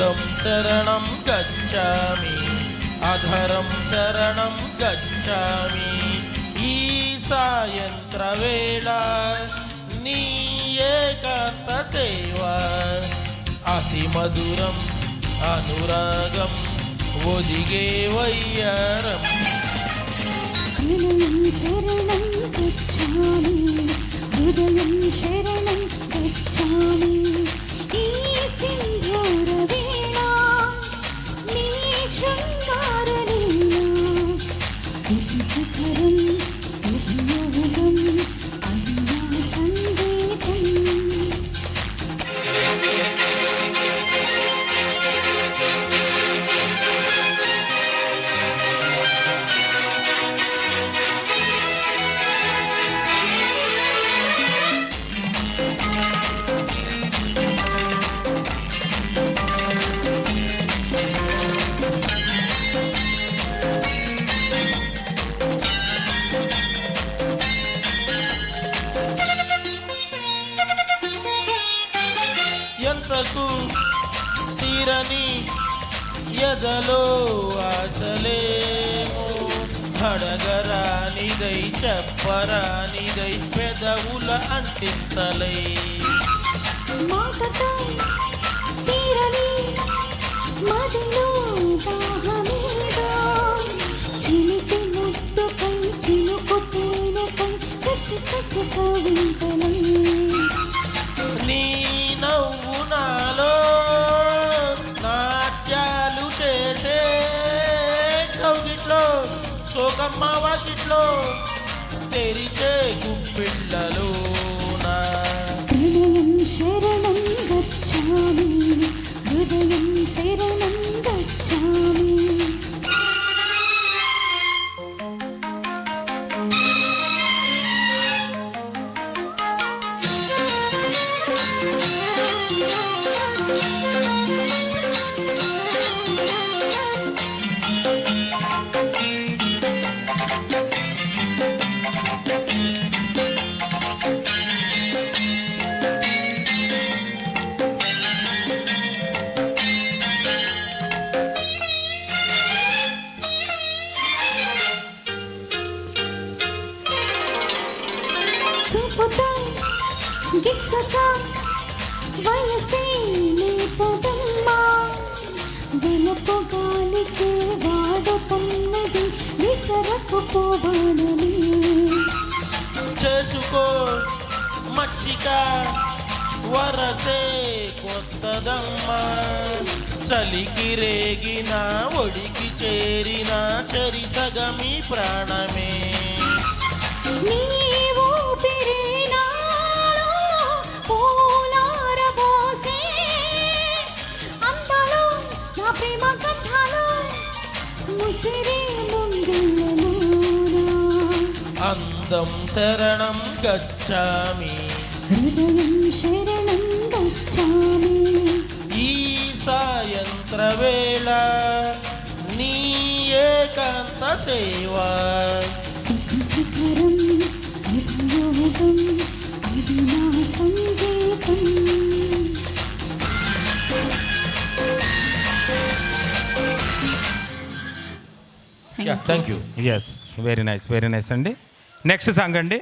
అధరం శరణం గచ్ఛామి, అధరం శరణం గచ్ఛామి. ఈ సాయంత్ర వేళ నీ ఏకాంత సేవ అతి మధురం అనురాగం ఒదిగే వయ్యారం. శరణం గచ్ఛామి, హృదయం శరణం గచ్ఛామి. ఈ సింధూర వీణ నీ శృంగార లీల సుఖి సుఖరం సుఖయోగం అన్నా సంగీతం. ఎంతకు తీరని ఎదలో ఆశలేమో, అడగరానిదై చెప్పరానిదై పెదవుల అంటింతలై. మాటతో తీరని మదిలో దాహమేదో, చిలిపి ముద్దుపై చిలుకు తేనెపై కసి కసి కవింతలై. నీ నవ్వు నాలో నాట్యాలు చేసే కౌగిట్లో, సోకమ్మ వాకిట్లో తెరిచే గుప్పిళ్ళలో నా హృదయం శరణం గచ్ఛామి, హృదయం శరణం గచ్ఛామి. చూపుతా గిచ్చతా వయసే లేపదమ్మా, వెనపు గాలికి వాడుతున్నది విసరకు పోవాలని. చేసుకో మచ్చిక వరసే కొత్తదమ్మా, చలికి రేగిన ఒడికి చేరిన చరిసగమి ప్రాణమే. నీ ఊపిరి నాలో పూలారబోసే, అందాలో నా ప్రేమ గంధాలో ముసిరే ముంగిళ్ళలోనా. అందం శరణం గచ్ఛామి, హృదయం శరణం గచ్ఛామి. ఈ సాయంత్ర వేళ నీ ఏకాంత సేవ సుఖ శిఖరం సుఖయోగం అది నా సంగీతం. Thank you. Yes, very nice అండి. నెక్స్ట్ సాంగ్ అండి.